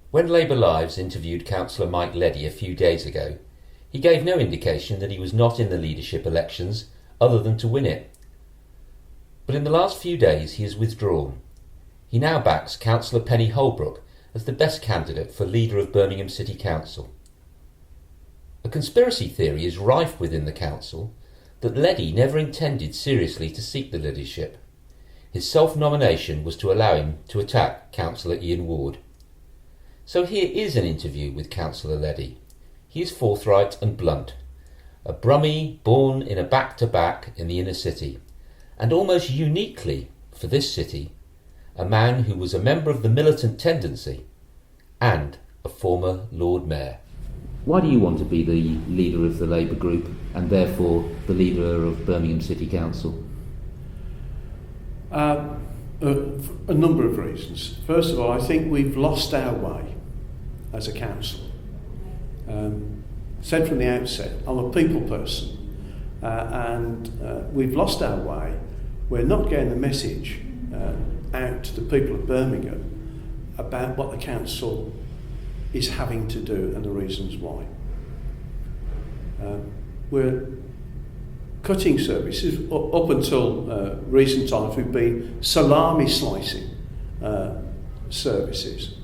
When Labour Lives interviewed Councillor Cllr Leddy a few days ago, he gave no indication that he was not in the leadership elections other than to win it. But in the last few days he has withdrawn. He now backs Cllr Penny Holbrook as the best candidate for leader of Birmingham City Council. A conspiracy theory is rife within the council that Leddy never intended seriously to seek the leadership. His self-nomination was to allow him to attack Councillor Ian Ward. So here is an interview with Cllr Leddy. He is forthright and blunt, a Brummie born in a back-to-back in the inner city, and almost uniquely for this city, a man who was a member of the Militant Tendency and a former Lord Mayor. Why do you want to be the leader of the Labour group and therefore the leader of Birmingham City Council? A number of reasons. First of all, I think we've lost our way as a council. Said from the outset, I'm a people person, and we've lost our way. We're not getting the message out to the people of Birmingham about what the council is having to do and the reasons why. We're cutting services. Up until recent times, we've been salami slicing services.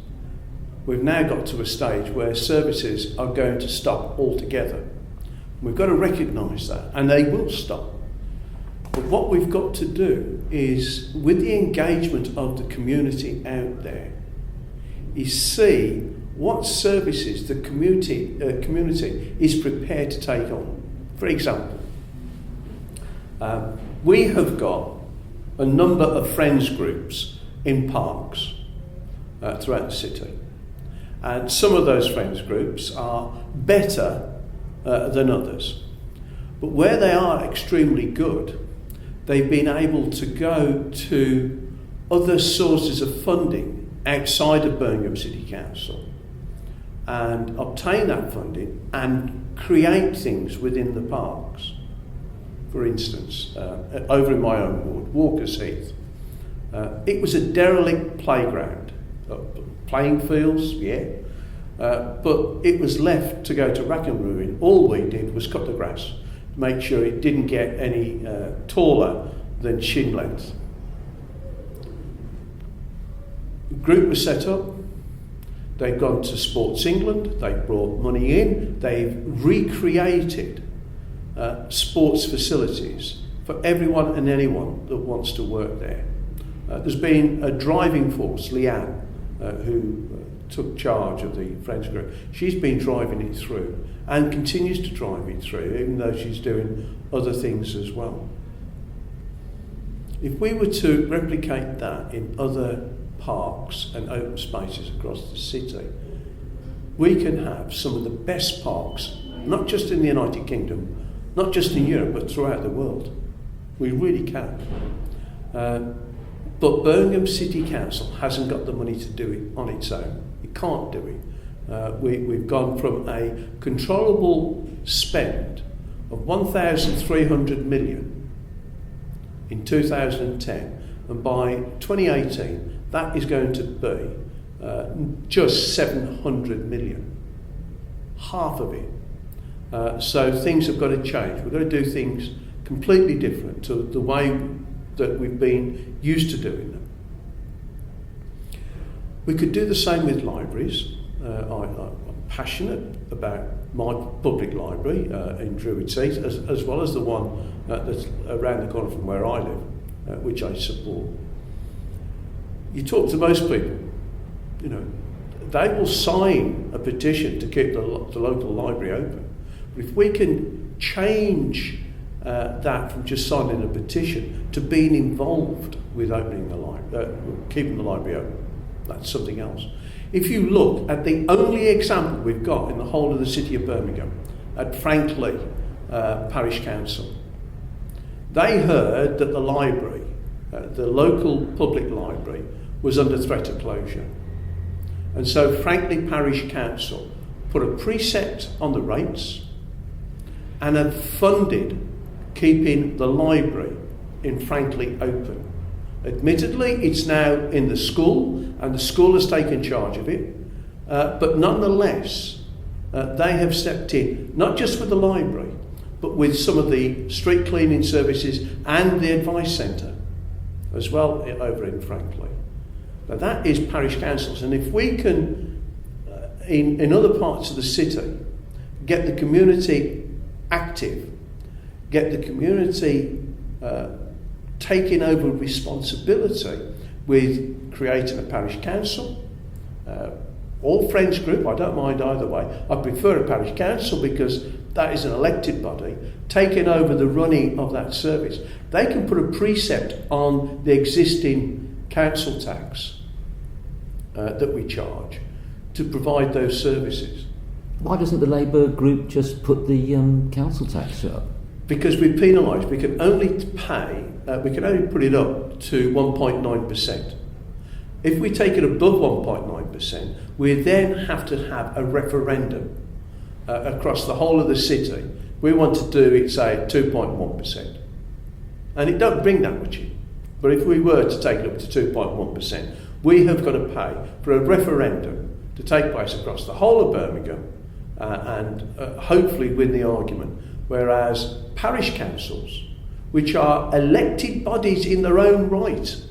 We've now got to a stage where services are going to stop altogether. We've got to recognise that, and they will stop. But what we've got to do is, with the engagement of the community out there, is see what services the community is prepared to take on. For example, we have got a number of friends groups in parks throughout the city. And some of those friends groups are better than others. But where they are extremely good, they've been able to go to other sources of funding outside of Birmingham City Council and obtain that funding and create things within the parks. For instance, over in my own ward, Walker's Heath, it was a derelict playground. Playing fields, but it was left to go to rack and ruin. All we did was cut the grass to make sure it didn't get any taller than shin length. The group was set up. They've gone to Sports England. They've brought money in. They've recreated sports facilities for everyone and anyone that wants to work there. There's been a driving force, Leanne, who took charge of the Friends group. She's been driving it through and continues to drive it through, even though she's doing other things as well. If we were to replicate that in other parks and open spaces across the city, we can have some of the best parks, not just in the United Kingdom, not just in Europe, but throughout the world. We really can. But Birmingham City Council hasn't got the money to do it on its own. It can't do it. We've gone from a controllable spend of 1,300 million in 2010, and by 2018 that is going to be just 700 million, half of it. So things have got to change. We've got to do things completely different to the way that we've been used to doing them. We could do the same with libraries. I'm passionate about my public library in Druids Heath, as well as the one that's around the corner from where I live, which I support. You talk to most people, they will sign a petition to keep the local library open. But if we can change that from just signing a petition to being involved with opening the library, keeping the library open, that's something else. If you look at the only example we've got in the whole of the city of Birmingham, at Frankley Parish Council, they heard that the library, the local public library, was under threat of closure. And so Frankley Parish Council put a precept on the rates and have funded keeping the library in Frankley open. Admittedly, it's now in the school, and the school has taken charge of it, but nonetheless, they have stepped in, not just with the library, but with some of the street cleaning services and the advice centre as well over in Franklin. Now that is parish councils, and if we can, in other parts of the city, get the community active, get the community taking over responsibility with creating a parish council, or friends group, I don't mind either way. I prefer a parish council because that is an elected body taking over the running of that service. They can put a precept on the existing council tax that we charge to provide those services. Why doesn't the Labour group just put the council tax up? Because we're penalised. We can only put it up to 1.9%. If we take it above 1.9%, we then have to have a referendum across the whole of the city. We want to do it, say, at 2.1%. And it don't bring that much in. But if we were to take it up to 2.1%, we have got to pay for a referendum to take place across the whole of Birmingham and hopefully win the argument. Whereas parish councils, which are elected bodies in their own right,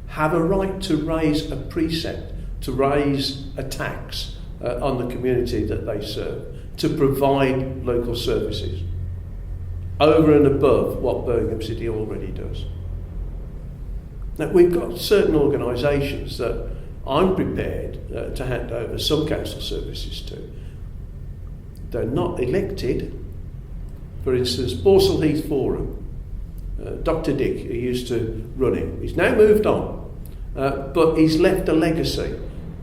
have a right to raise a precept, to raise a tax on the community that they serve, to provide local services over and above what Birmingham City already does. Now, we've got certain organisations that I'm prepared to hand over some council services to. They're not elected. For instance, Borsall Heath Forum, Dr. Dick, who used to run it, he's now moved on, but he's left a legacy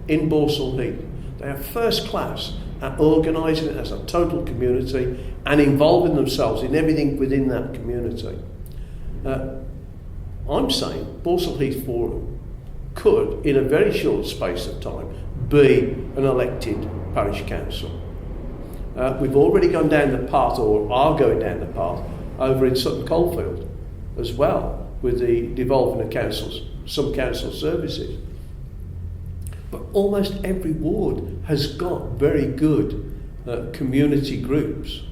in Borsall Heath. They are first class at organising it as a total community and involving themselves in everything within that community. I'm saying Borsall Heath Forum could, in a very short space of time, be an elected parish council. We've already gone down the path, or are going down the path, over in Sutton Coldfield as well, with the devolving of councils, some council services. But almost every ward has got very good community groups.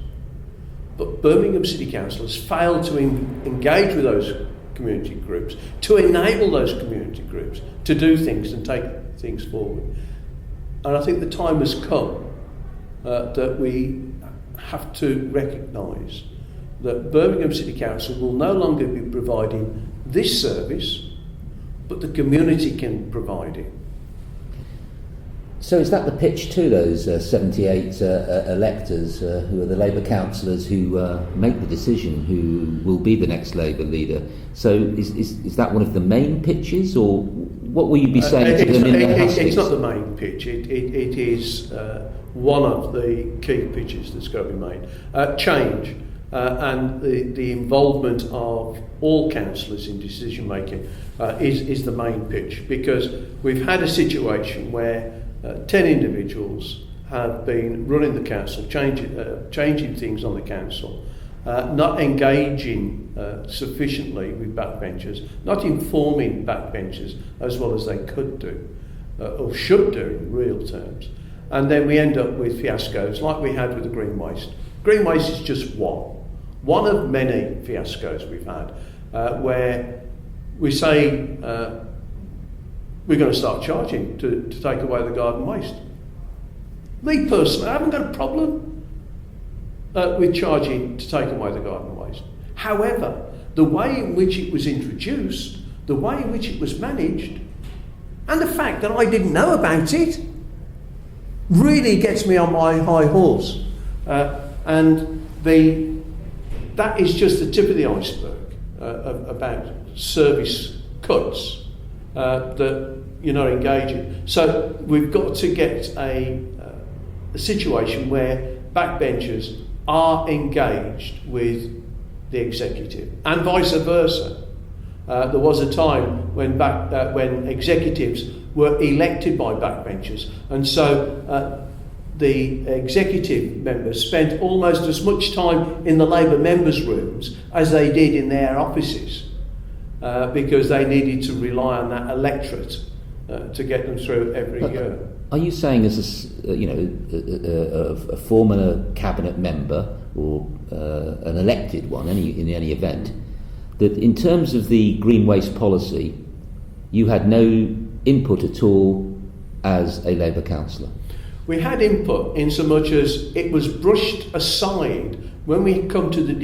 But Birmingham City Council has failed to engage with those community groups, to enable those community groups to do things and take things forward. And I think the time has come that we have to recognise that Birmingham City Council will no longer be providing this service, but the community can provide it. So is that the pitch to those 78 electors who are the Labour councillors who make the decision who will be the next Labour leader? So is that one of the main pitches, or what will you be saying to them in their hustings? It's not the main pitch. It is one of the key pitches that's going to be made. Change and the involvement of all councillors in decision making is the main pitch, because we've had a situation where 10 individuals have been running the council, changing things on the council, not engaging sufficiently with backbenchers, not informing backbenchers as well as they could do, or should do in real terms. And then we end up with fiascos like we had with the green waste. Green waste is just one of many fiascos we've had, where we say, we're going to start charging to take away the garden waste. Me personally, I haven't got a problem with charging to take away the garden waste. However, the way in which it was introduced, the way in which it was managed, and the fact that I didn't know about it, really gets me on my high horse. And that is just the tip of the iceberg about service cuts that you're not engaging. So we've got to get a situation where backbenchers are engaged with the executive, and vice versa. There was a time when executives were elected by backbenchers, and so the executive members spent almost as much time in the Labour members' rooms as they did in their offices, because they needed to rely on that electorate to get them through every year. Are you saying, as a former cabinet member or an elected one, in any event, that in terms of the green waste policy, you had no input at all as a Labour councillor? We had input in so much as it was brushed aside when we come to the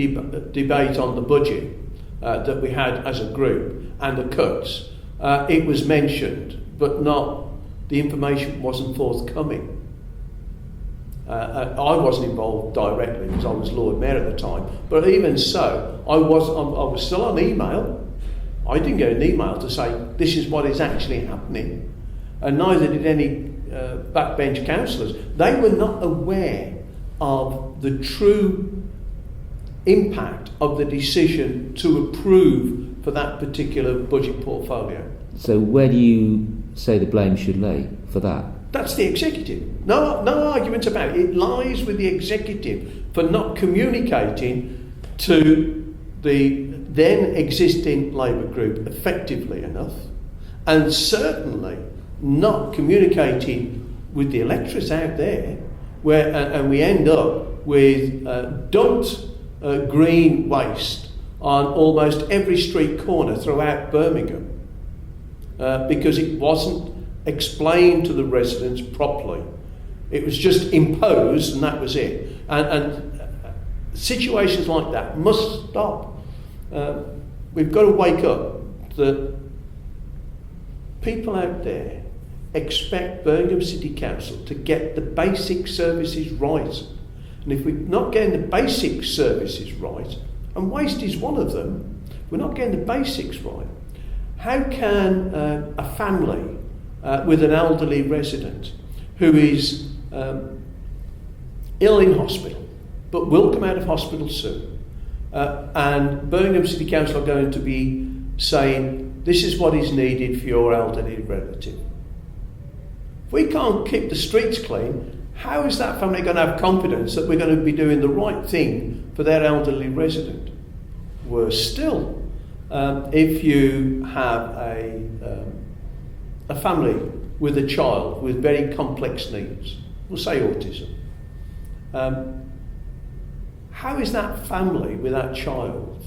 debate on the budget that we had as a group and the cuts. It was mentioned, but the information wasn't forthcoming. I wasn't involved directly because I was Lord Mayor at the time, but even so, I was still on email. I didn't get an email to say this is what is actually happening, and neither did any backbench councillors. They were not aware of the true impact of the decision to approve for that particular budget portfolio. So where do you say the blame should lay for that? That's the executive. No arguments about it. It lies with the executive for not communicating to the then existing Labour group effectively enough, and certainly not communicating with the electorates out there, and we end up with dumped green waste on almost every street corner throughout Birmingham because it wasn't explained to the residents properly. It was just imposed and that was it. And situations like that must stop. We've got to wake up that people out there expect Birmingham City Council to get the basic services right. And if we're not getting the basic services right, and waste is one of them, we're not getting the basics right, how can a family with an elderly resident who is ill in hospital, but will come out of hospital soon, and Birmingham City Council are going to be saying, this is what is needed for your elderly relative. If we can't keep the streets clean, how is that family going to have confidence that we're going to be doing the right thing for their elderly resident? Worse still, if you have a family with a child with very complex needs, we'll say autism, how is that family with that child,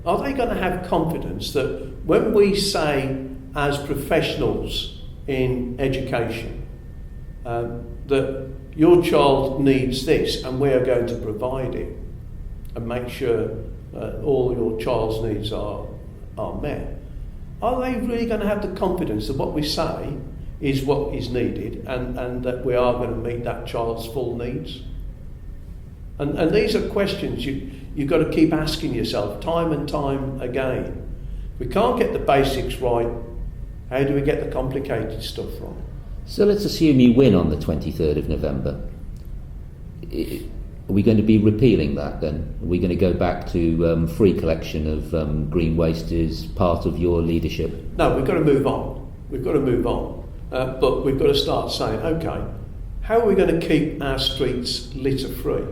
are they going to have confidence that when we say as professionals in education that your child needs this and we are going to provide it and make sure all your child's needs are met, are they really going to have the confidence that what we say is what is needed and that we are going to meet that child's full needs? And these are questions you've got to keep asking yourself time and time again. If we can't get the basics right, how do we get the complicated stuff right? So let's assume you win on the 23rd of November. Are we going to be repealing that then? Are we going to go back to free collection of green waste as part of your leadership? No, we've got to move on. We've got to move on. But we've got to start saying, OK, how are we going to keep our streets litter-free?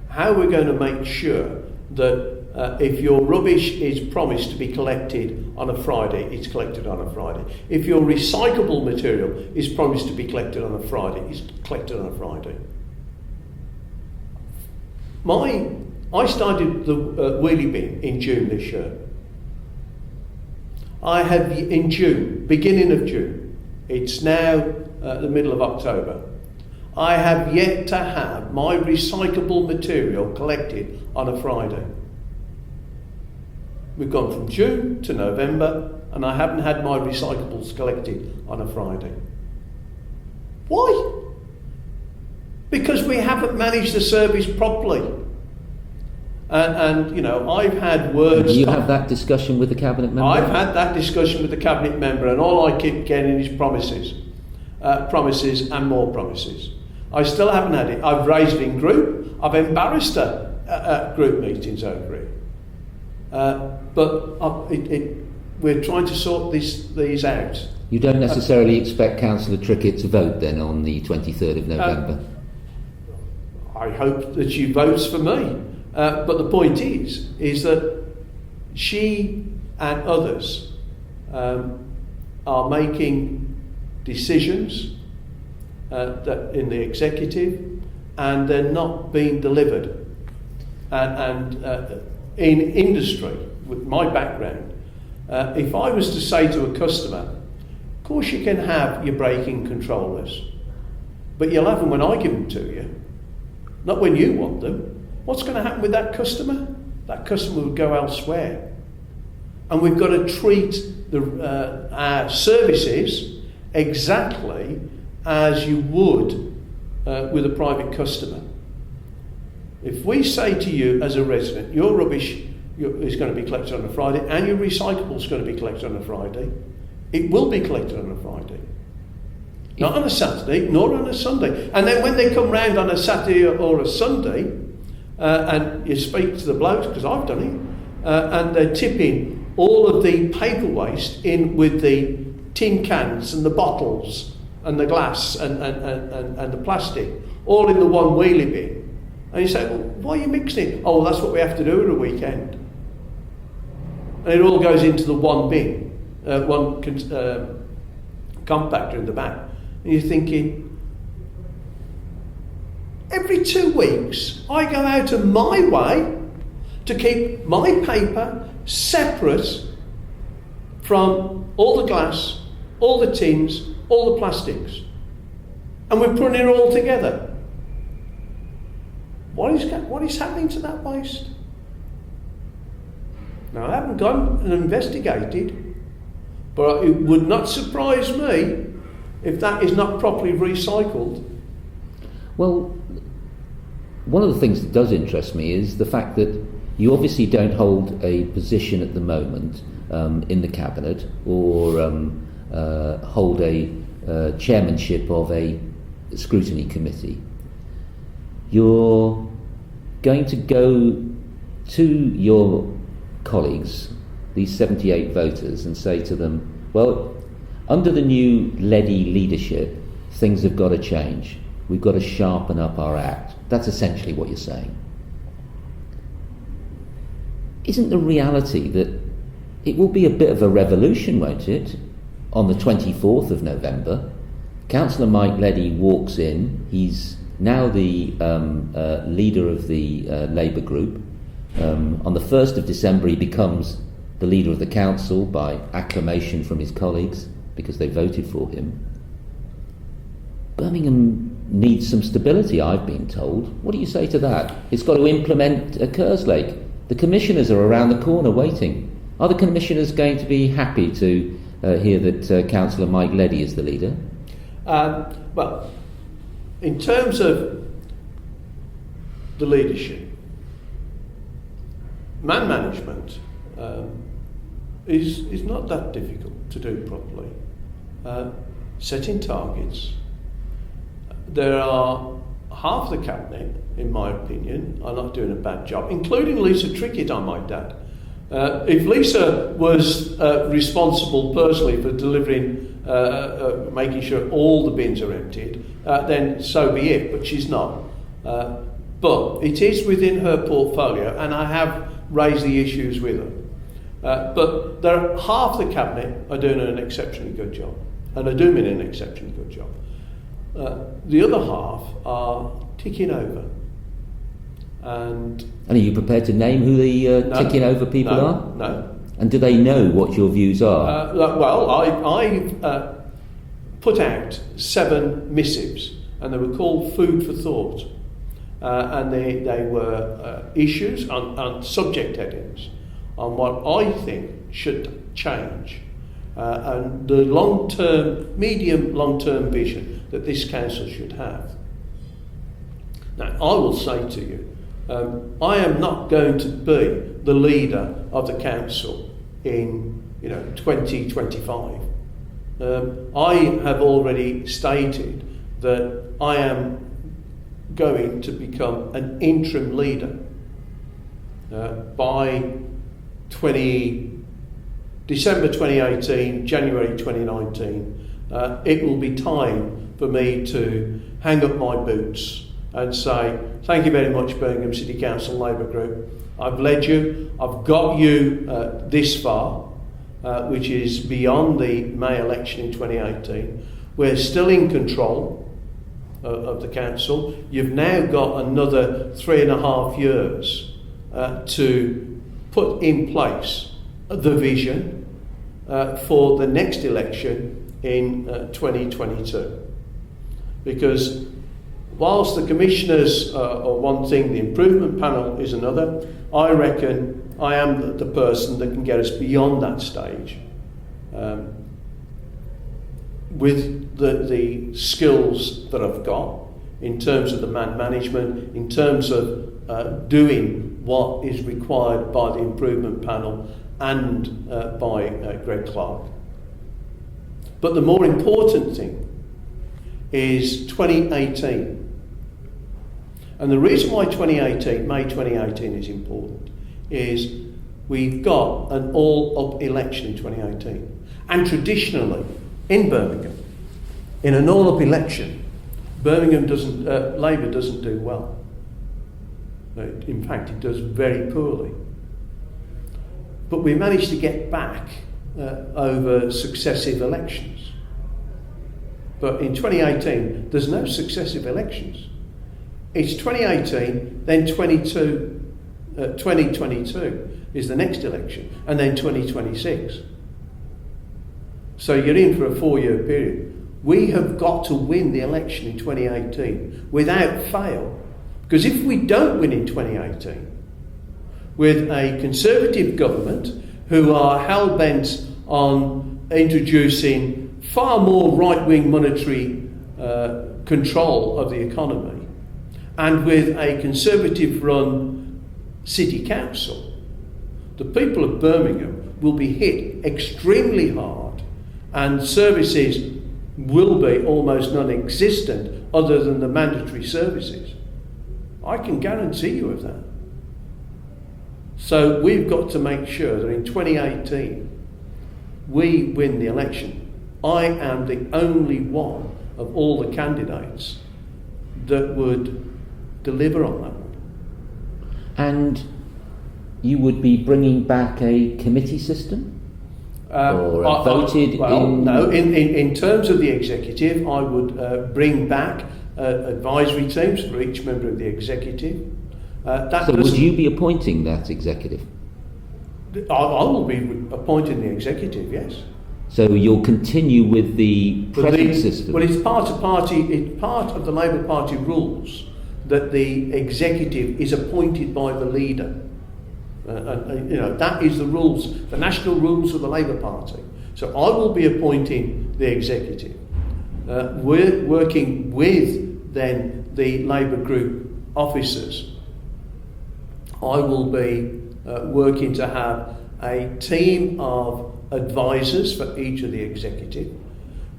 How are we going to make sure that if your rubbish is promised to be collected on a Friday, it's collected on a Friday. If your recyclable material is promised to be collected on a Friday, it's collected on a Friday. I started the wheelie bin in June this year. I have in June, beginning of June, it's now the middle of October. I have yet to have my recyclable material collected on a Friday. We've gone from June to November and I haven't had my recyclables collected on a Friday. Why? Because we haven't managed the service properly. And you know, I've had words... Do you have that discussion with the Cabinet member? I've had that discussion with the Cabinet member and all I keep getting is promises. Promises and more promises. I still haven't had it. I've raised it in group. I've embarrassed her at group meetings over it. But we're trying to sort these out. You don't necessarily expect Councillor Trickett to vote then on the 23rd of November? I hope that she votes for me. But the point is that she and others are making decisions that in the executive, and they're not being delivered. And in industry, with my background, if I was to say to a customer, of course you can have your braking controllers, but you'll have them when I give them to you, not when you want them. What's going to happen with that customer? That customer would go elsewhere. And we've got to treat our services exactly as you would with a private customer. If we say to you as a resident, your rubbish is going to be collected on a Friday and your recyclable is going to be collected on a Friday, it will be collected on a Friday. Not on a Saturday, nor on a Sunday. And then when they come round on a Saturday or a Sunday, and you speak to the blokes, because I've done it, and they're tipping all of the paper waste in with the tin cans and the bottles and the glass and the plastic, all in the one wheelie bin. And you say, well, why are you mixing it? Oh, well, that's what we have to do at a weekend. And it all goes into the one bin, one compactor in the back. And you're thinking, every 2 weeks I go out of my way to keep my paper separate from all the glass, all the tins, all the plastics. And we're putting it all together. What is happening to that waste? Now, I haven't gone and investigated, but it would not surprise me if that is not properly recycled. Well, one of the things that does interest me is the fact that you obviously don't hold a position at the moment in the cabinet or hold a chairmanship of a scrutiny committee. You're going to go to your colleagues, these 78 voters, and say to them, well, under the new Leddy leadership, things have got to change. We've got to sharpen up our act. That's essentially what you're saying. Isn't the reality that it will be a bit of a revolution, won't it? On the 24th of November, Councillor Mike Leddy walks in. He's now the leader of the Labour group. On the 1st of December, he becomes the leader of the council by acclamation from his colleagues because they voted for him. Birmingham needs some stability, I've been told. What do you say to that? It's got to implement Cllr Leddy. The commissioners are around the corner waiting. Are the commissioners going to be happy to hear that Councillor Mike Leddy is the leader? Well, in terms of the leadership, man management is not that difficult to do properly. Setting targets. There are half the cabinet, in my opinion, are not doing a bad job, including Lisa Trickett, I might add. If Lisa was responsible personally for delivering, making sure all the bins are emptied, then so be it, but she's not. But it is within her portfolio, and I have raised the issues with her. But half the cabinet are doing an exceptionally good job, and I do mean an exceptionally good job. The other half are ticking over. And are you prepared to name who the ticking over people are? No. And do they know what your views are? Well, I've put out 7 missives, and they were called Food for Thought. And they were issues on subject headings on what I think should change. And the medium-long-term vision that this council should have. Now, I will say to you, I am not going to be the leader of the council in 2025. I have already stated that I am going to become an interim leader by December 2018, January 2019. It will be time for me to hang up my boots and say, thank you very much, Birmingham City Council Labour Group. I've led you, I've got you this far, which is beyond the May election in 2018. We're still in control of the council. You've now got another 3.5 years to put in place the vision for the next election in 2022. Because whilst the commissioners are one thing, the improvement panel is another, I reckon I am the person that can get us beyond that stage with the skills that I've got in terms of the management, in terms of doing what is required by the improvement panel and by Greg Clark. But the more important thing is 2018. And the reason why May 2018 is important is we've got an all-up election in 2018. And traditionally, in Birmingham, in an all-up election, Labour doesn't do well. In fact, it does very poorly. But we managed to get back over successive elections. But in 2018, there's no successive elections. It's 2018, then 2022 is the next election, and then 2026. So you're in for a 4-year period. We have got to win the election in 2018 without fail. Because if we don't win in 2018, with a Conservative government who are hell-bent on introducing far more right-wing monetary control of the economy, and with a Conservative-run city council, the people of Birmingham will be hit extremely hard, and services will be almost non-existent other than the mandatory services. I can guarantee you of that. So we've got to make sure that in 2018 we win the election. I am the only one of all the candidates that would deliver on that one. And you would be bringing back a committee system? Or voted in... No, in terms of the executive, I would bring back advisory teams for each member of the executive. So would you be appointing that executive? I will be appointing the executive, yes. So you'll continue with the present system? Well, it's part of the Labour Party rules that the executive is appointed by the leader. That is the rules, the national rules of the Labour Party. So I will be appointing the executive. We're working with then the Labour group officers. I will be working to have a team of advisors for each of the executive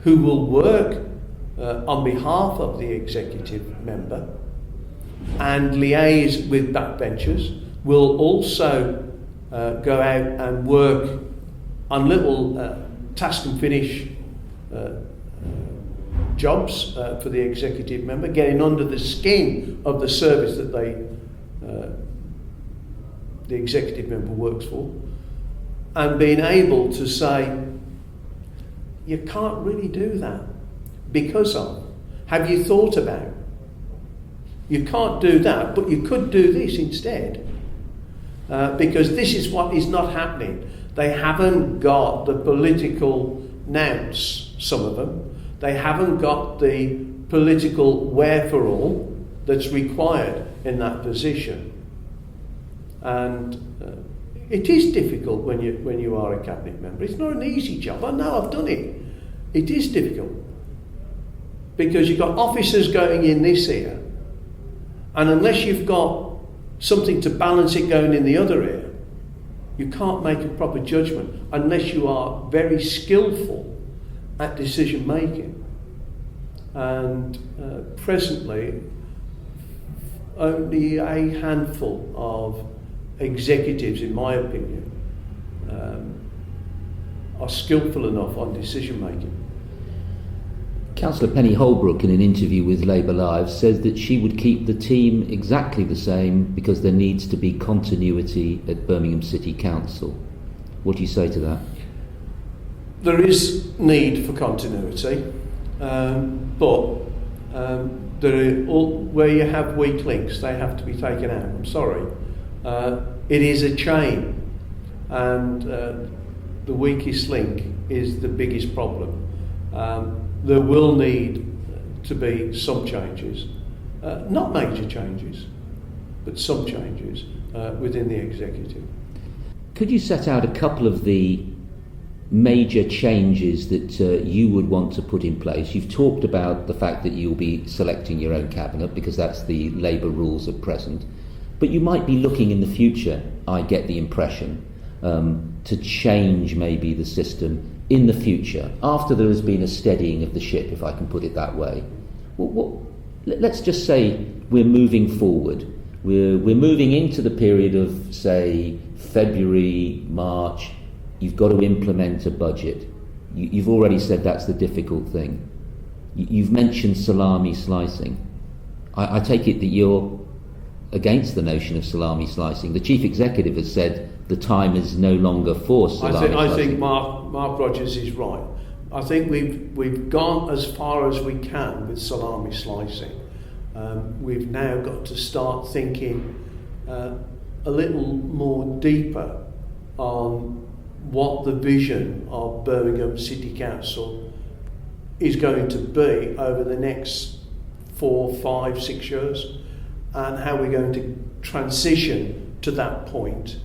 who will work on behalf of the executive member and liaise with backbenchers. We'll also go out and work on little task and finish jobs for the executive member, getting under the skin of the service that the executive member works for, and being able to say, you can't really do that because of, have you thought about? You can't do that, but you could do this instead. Because this is what is not happening. They haven't got the political nous, some of them. They haven't got the political wherefore that's required in that position. And it is difficult when you are a cabinet member. It's not an easy job. I know, I've done it. It is difficult. Because you've got officers going in this ear, and unless you've got something to balance it going in the other ear, you can't make a proper judgment unless you are very skillful at decision making. And presently, only a handful of executives, in my opinion, are skillful enough on decision making. Cllr Penny Holbrook, in an interview with Labour Live, says that she would keep the team exactly the same because there needs to be continuity at Birmingham City Council. What do you say to that? There is need for continuity. but where you have weak links, they have to be taken out. I'm sorry. It is a chain, and the weakest link is the biggest problem. There will need to be some changes, not major changes, but some changes within the executive. Could you set out a couple of the major changes that you would want to put in place? You've talked about the fact that you'll be selecting your own cabinet because that's the Labour rules at present, but you might be looking in the future, I get the impression, to change maybe the system in the future, after there has been a steadying of the ship, if I can put it that way. Let's just say we're moving forward. We're moving into the period of, say, February, March. You've got to implement a budget. You've already said that's the difficult thing. You've mentioned salami slicing. I take it that you're against the notion of salami slicing. The chief executive has said the time is no longer for salami slicing. I think Mark Rogers is right. I think we've gone as far as we can with salami slicing. We've now got to start thinking a little more deeper on what the vision of Birmingham City Council is going to be over the next 4, 5, 6 years, and how we're going to transition to that point.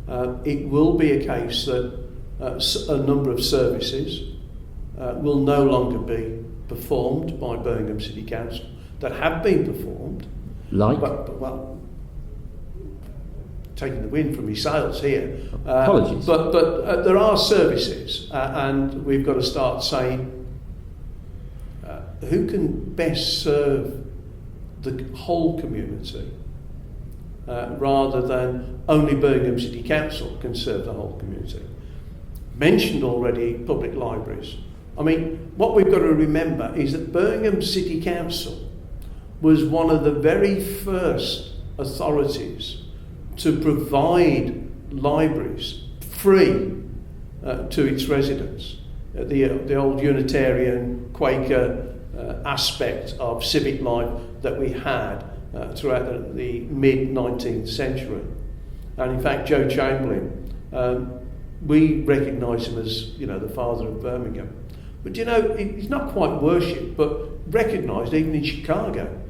It will be a case that a number of services will no longer be performed by Birmingham City Council that have been performed. Like? Well, taking the wind from my sails here. Apologies. But there are services, and we've got to start saying who can best serve the whole community, rather than only Birmingham City Council can serve the whole community. Mentioned already public libraries. I mean, what we've got to remember is that Birmingham City Council was one of the very first authorities to provide libraries free to its residents. The old Unitarian Quaker aspect of civic life that we had throughout the mid-19th century. And in fact, Joe Chamberlain, we recognise him as, the father of Birmingham. But he's not quite worshipped, but recognised even in Chicago,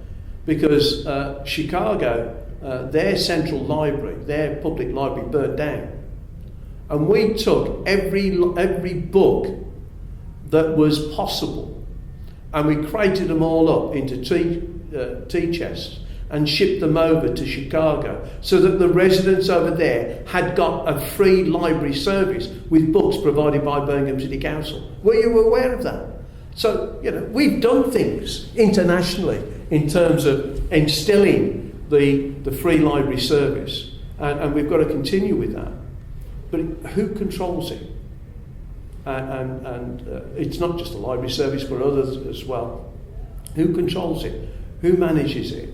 because Chicago, their central library, their public library, burnt down, and we took every book that was possible, and we crated them all up into tea chests and shipped them over to Chicago, so that the residents over there had got a free library service with books provided by Birmingham City Council. Were you aware of that? So, we've done things internationally in terms of instilling the free library service, and we've got to continue with that. But who controls it? And it's not just a library service, but others as well. Who controls it? Who manages it?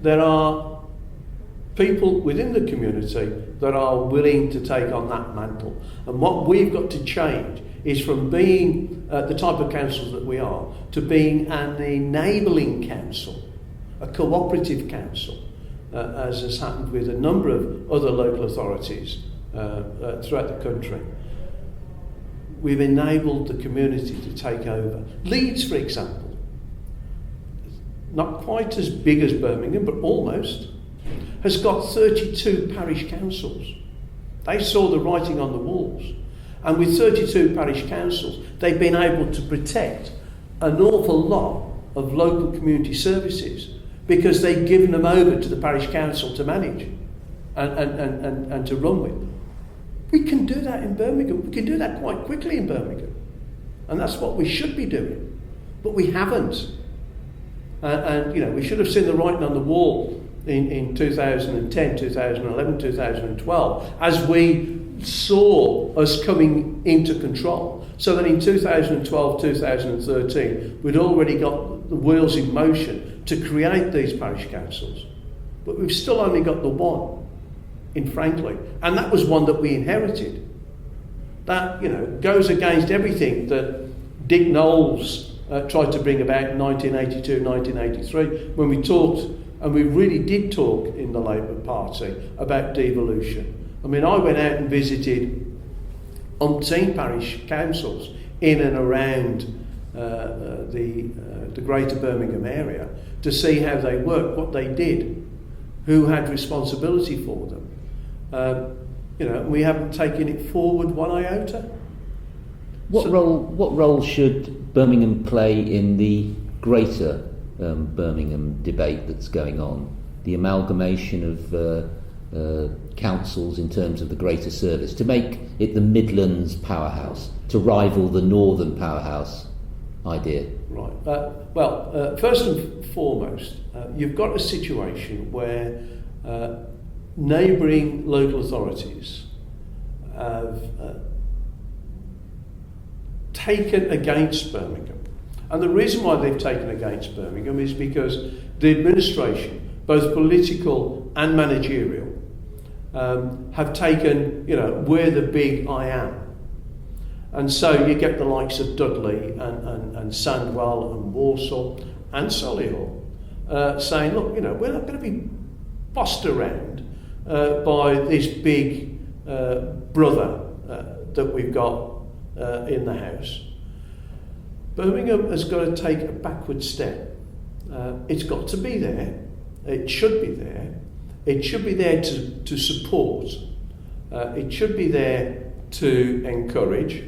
There are people within the community that are willing to take on that mantle. And what we've got to change is from being the type of council that we are to being an enabling council, a cooperative council, as has happened with a number of other local authorities throughout the country. We've enabled the community to take over. Leeds, for example, not quite as big as Birmingham, but almost, has got 32 parish councils. They saw the writing on the walls. And with 32 parish councils, they've been able to protect an awful lot of local community services because they've given them over to the parish council to manage and to run with. We can do that in Birmingham. We can do that quite quickly in Birmingham. And that's what we should be doing. But we haven't. And we should have seen the writing on the wall in 2010, 2011, 2012, as we saw us coming into control. So that in 2012, 2013, we'd already got the wheels in motion to create these parish councils. But we've still only got the one in Franklin. And that was one that we inherited. That, goes against everything that Dick Knowles tried to bring about in 1982, 1983, when we talked, and we really did talk in the Labour Party about devolution. I mean, I went out and visited umpteen parish councils in and around the Greater Birmingham area to see how they worked, what they did, who had responsibility for them. We haven't taken it forward one iota. What role should Birmingham play in the greater Birmingham debate that's going on? The amalgamation of councils in terms of the greater service, to make it the Midlands powerhouse, to rival the Northern powerhouse idea? Right. First and foremost, you've got a situation where neighbouring local authorities have taken against Birmingham. And the reason why they've taken against Birmingham is because the administration, both political and managerial, have taken, we're the big I am. And so you get the likes of Dudley and Sandwell and Walsall and Solihull saying, look, we're not going to be bossed around by this big brother that we've got in the house. Birmingham has got to take a backward step. It's got to be there. It should be there. It should be there to support. It should be there to encourage,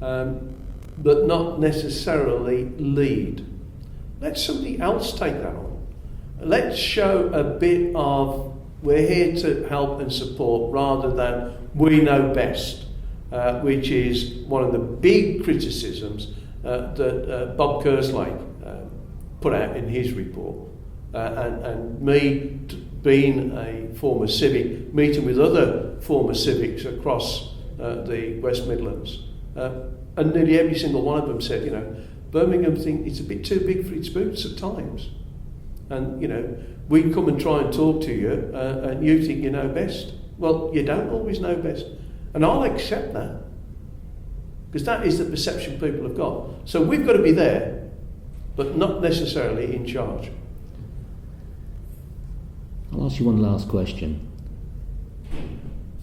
but not necessarily lead. Let somebody else take that on. Let's show a bit of we're here to help and support rather than we know best, which is one of the big criticisms that Bob Kerslake put out in his report. And me being a former civic, meeting with other former civics across the West Midlands, and nearly every single one of them said, Birmingham think it's a bit too big for its boots at times. And, we come and try and talk to you, and you think you know best. Well, you don't always know best. And I'll accept that, because that is the perception people have got. So we've got to be there, but not necessarily in charge. I'll ask you one last question.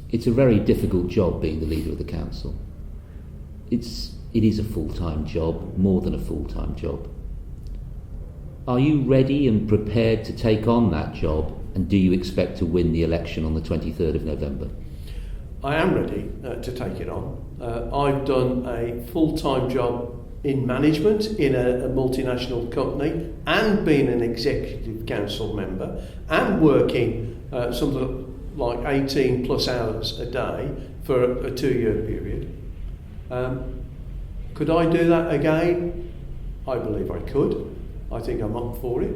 It's a very difficult job being the leader of the council. It is a full-time job, more than a full-time job. Are you ready and prepared to take on that job, and do you expect to win the election on the 23rd of November? I am ready to take it on. I've done a full-time job in management in a multinational company and been an executive council member and working something like 18 plus hours a day for a 2-year period. Could I do that again? I believe I could. I think I'm up for it.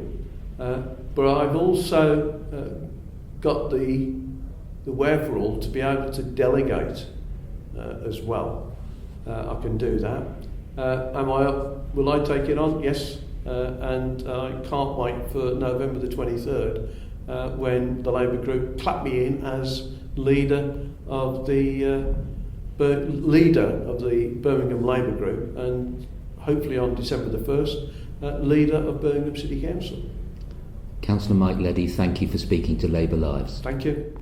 But I've also got the wherewithal to be able to delegate as well. I can do that. Am I up? Will I take it on? Yes. And I can't wait for November the 23rd when the Labour group clap me in as leader of the Birmingham Labour group, and hopefully on December the 1st, leader of Birmingham City Council. Councillor Mike Leddy, thank you for speaking to Labour Lives. Thank you.